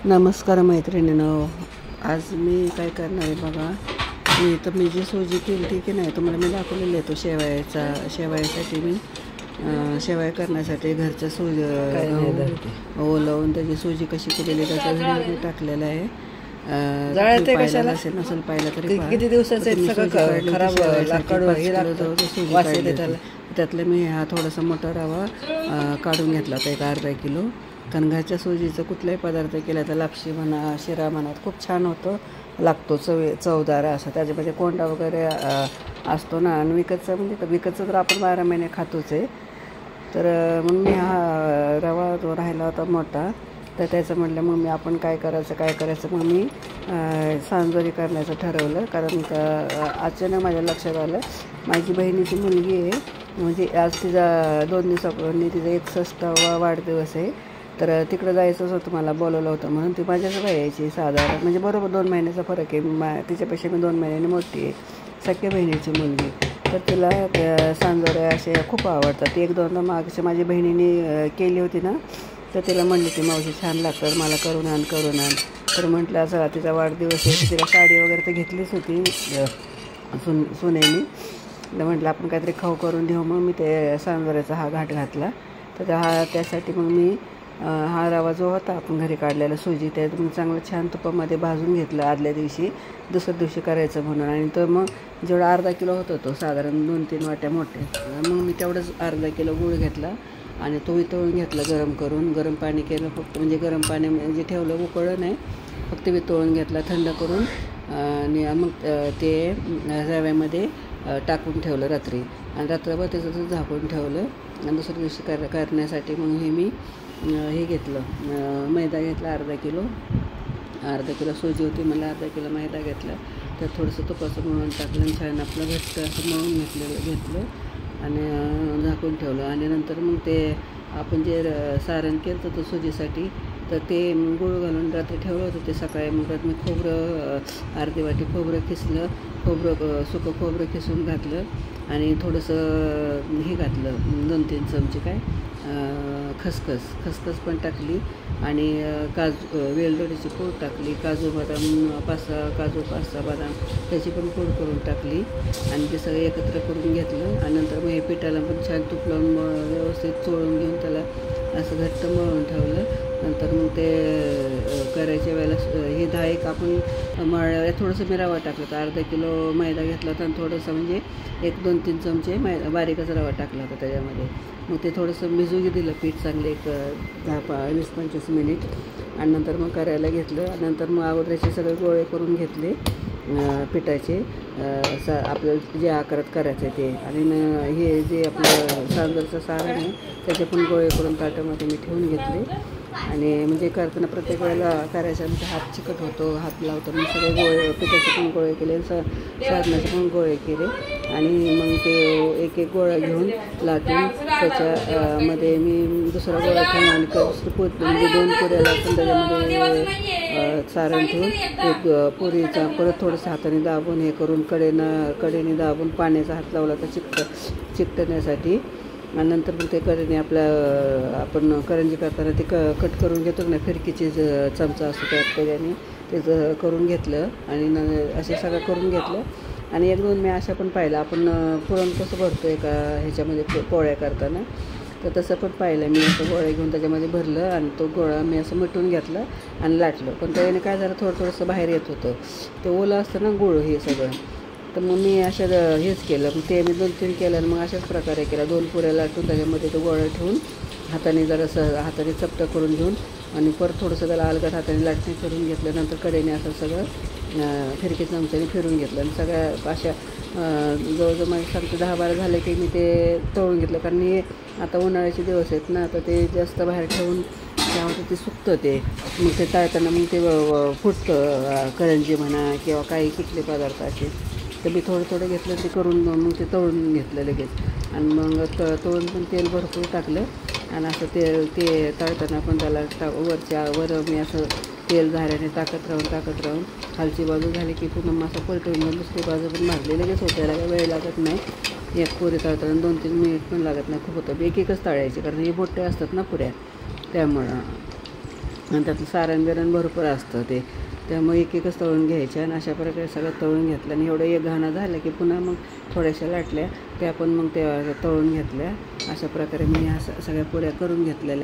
नमस्कार मैत्रिणींनो, आज मी काय करणार आहे बघा. मी जी सुजी केली की नाही तुम्हाला मी दाखवलेली आहे. तो शेवयासाठी मी शेवया करण्यासाठी घरचं ओलवून त्याची सुजी कशी केलेली त्याचा व्हिडिओ मी टाकलेला आहे. नसेल पाहिलं तरी किती दिवसाचं खराब त्यातलं मी हा थोडासा मोठा रवा काढून घेतला होता, एक अर्धा किलो. कारण घरच्या सुजीचं कुठलाही पदार्थ केला तर लापशी म्हणा, शिरा म्हणा, खूप छान लागतो, चवदार असा. त्याच्यामध्ये कोंडा वगैरे असतो ना. आणि विकतचं तर आपण 12 महिने खातोच आहे. तर मग मी हा रवा जो राहिला होता मोठा, तर त्याचं म्हटलं मग मी आपण काय करायचं मग मी सांजोरी करण्याचं ठरवलं. कारण अचानक माझ्या लक्षात आलं, माझी बहिणीची मुलगी आहे, म्हणजे आज तिचा 2 दिवसापूर्वी तिचा 61वा वाढदिवस आहे. तर तिकडं जायचंच होतं, मला बोलवलं होतं म्हणून. ती माझ्याकडे यायची साधारण, म्हणजे बरोबर 2 महिन्याचा फरक आहे. तिच्यापेक्षा मी 2 महिन्याने मोठी आहे, सख्या बहिणीची मुलगी. तर तिला त्या सांजोऱ्या असे खूप आवडतात. 1-2दा मागच्या माझ्या बहिणीने केली होती ना, तर तिला म्हणली ती मावशी छान लागतात, मला करून आण. तर म्हटलं असं तिचा वाढदिवस आहे, तिला साडी वगैरे तर घेतलीच होती सुनेनी. तर म्हटलं आपण काहीतरी खाऊ करून देऊ. मग मी ते सांजोऱ्याचा हा घाट घातला. तर त्यासाठी मग मी हा रवा जो होता आपण घरी काढलेला सुजी, त्यात मग चांगलं छान तुपामध्ये भाजून घेतलं आदल्या दिवशी, दुसऱ्या दिवशी करायचं म्हणून. आणि तो मग जेवढा अर्धा किलो होता तो साधारण 2-3 वाट्या मोठे, मग मी तेवढंच अर्धा किलो गूळ घेतला आणि तो वितळून घेतला गरम पाणी केलं फक्त, म्हणजे गरम पाणी म्हणजे ठेवलं, उकळलं नाही, फक्त वितळून घेतला थंड करून. आणि मग ते रव्यामध्ये टाकून ठेवलं रात्री, आणि रात्रभर त्याचं झाकून ठेवलं. आणि दुसऱ्या दिवशी करण्यासाठी मग मी हे घेतलं, मैदा घेतला अर्धा किलो सुजी होती, मला अर्धा किलो मैदा घेतला. त्यात थोडंसं तुपाचं मळून टाकलं, छान आपलं घट्ट असं मळून घेतलं आणि झाकून ठेवलं. आणि नंतर मग ते आपण जे सारण केलं होतं सुजीसाठी, तर ते गूळ घालून रात्री ठेवलं होतं. ते सकाळी मग मी अर्धी वाटी खोबरं किसलं, सुकं खोबरं किसून घातलं, आणि थोडंसं हे घातलं 2-3 चमचे खसखस पण टाकली, आणि वेलदोडीची पूड टाकली, काजू बदाम 5-6 बदाम त्याची पण पूड करून टाकली, आणि ते सगळं एकत्र करून घेतलं. आणि नंतर मग हे पिठाला पण छान तूप लावून व्यवस्थित चोळून घेऊन त्याला असं घट्ट मळून ठेवलं. नंतर मग ते करायच्या वेळेला हे 10 आपण मळल्यावर थोडंसं मी रवा टाकला होता, अर्धा किलो मैदा घेतला होता, आणि थोडंसं म्हणजे 1-2-3 चमचे बारीकच रवा टाकला होता त्याच्यामध्ये. मग ते थोडंसं भिजू दिलं पीठ चांगले, एक 10-20-25 मिनिट. आणि नंतर मग करायला घेतलं. आणि नंतर मग अगोदरचे सगळे गोळे करून घेतले पिठाचे, आपल्याला जे आकारात करायचं ते. आणि हे जे आपलं सांजरचं सारण आहे त्याचे पण गोळे करून ताटामध्ये मी ठेवून घेतले. आणि म्हणजे करताना प्रत्येक वेळेला करायचं म्हणजे हात चिकट होतो, हात लावतो. मग सगळे पिठाचे पण गोळे केले, सारणाचे पण गोळे केले. आणि मग ते एक गोळा घेऊन लाटून त्याच्यामध्ये मी दुसरा गोळा ठेवून, आणि म्हणजे 2 पुऱ्याला पण त्याच्यामध्ये सारण ठेवून एक पुरीचा परत थोडंसं हाताने दाबून हे करून कडेने दाबून पाण्याचा हात लावला तर चिकटण्यासाठी. आणि नंतर मग ते कडेने आपण करंजी करताना ते कट करून घेतो ना, फिरकीची चमचा असतो त्याने त्याचं करून घेतलं. आणि असे सगळं करून घेतलं. आणि 1-2 मी अशा पण पाहिलं, आपण पुरण कसं भरतो एका ह्याच्यामध्ये पोळ्या करताना, तर तसं पण पाहिलं मी. असं गोळा घेऊन त्याच्यामध्ये भरलं, आणि तो गोळा मी असं मिटून घेतला आणि लाटलं. पण त्याने काय झालं, थोडंसं बाहेर येत होतं, ते ओलं असतं ना गूळ हे सगळं. तर मग मी हेच केलं, मग ते मी 2-3 केलं. आणि मग अशाच प्रकारे केला, 2 पुऱ्या लाटून त्याच्यामध्ये तो गोळा ठेवून हाताने चपटं करून घेऊन, आणि परत थोडंसं त्याला अलगद हाताने लाटणी करून घेतलं. नंतर कडेने असं सगळं फिरकी चमच्याने फिरून घेतलं. आणि सगळ्या अशा जवळजवळ माझे सांगते 10-12 झाले की मी ते तळून घेतलं. कारण हे आता उन्हाळ्याचे दिवस आहेत ना, तर ते जास्त बाहेर ठेवून त्यामध्ये ते सुकतं. ते मग ते तळताना मग ते फुटतं, करंजी म्हणा किंवा काही कुठले पदार्थ असे. तर मी थोडं घेतलं, ते करून मग ते तळून घेतलं लगेच. आणि मग तळून पण तेल भरपूर टाकलं. आणि असं ते तळताना पण त्याला वर मी असं तेल झाऱ्याने टाकत राहून खालची बाजू झाली की पुन्हा मासा पलटवून घेऊन दुसरी बाजू पण भाजली. लगेच होत्याला काही वेळ लागत नाही. एक पुरी तळताना 2-3 मिनिट पण लागत नाही, खूप होतं. एकच तळायची, कारण हे मोठे असतात ना पुऱ्या, त्यामुळं. आणि त्यातलं सारण बिरण भरपूर असतं ते, त्यामुळे एक एकच तळून घ्यायच्या आणि अशा प्रकारे सगळं तळून घेतलं. आणि एवढं एक घाणा झालं की पुन्हा मग थोड्याशा लाटल्या त्या पण मग त्या तळून घेतल्या. अशा प्रकारे मी ह्या सगळ्या पुऱ्या करून घेतलेल्या.